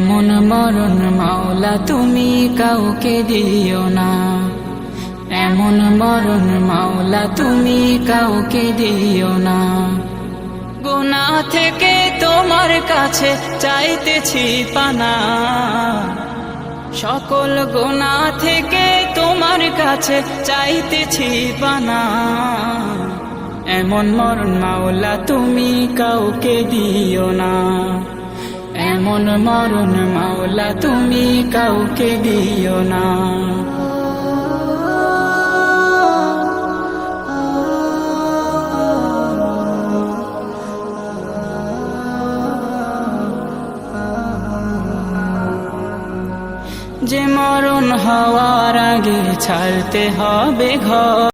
এমন মরণ মাওলা তুমি কাউকে দিও না, এমন মরণ মাওলা তুমি কাউকে দিও না। গুনাহ থেকে তোমার কাছে চাইতেছি পানা, সকল গুনাহ থেকে তোমার কাছে চাইতেছি পানা। এমন মরণ মাওলা তুমি কাউকে দিও না, এমন মরণ মাওলা তুমি কাউকে দিও না। যে মরণ হওয়ার আগে ছাড়তে হবে ঘর।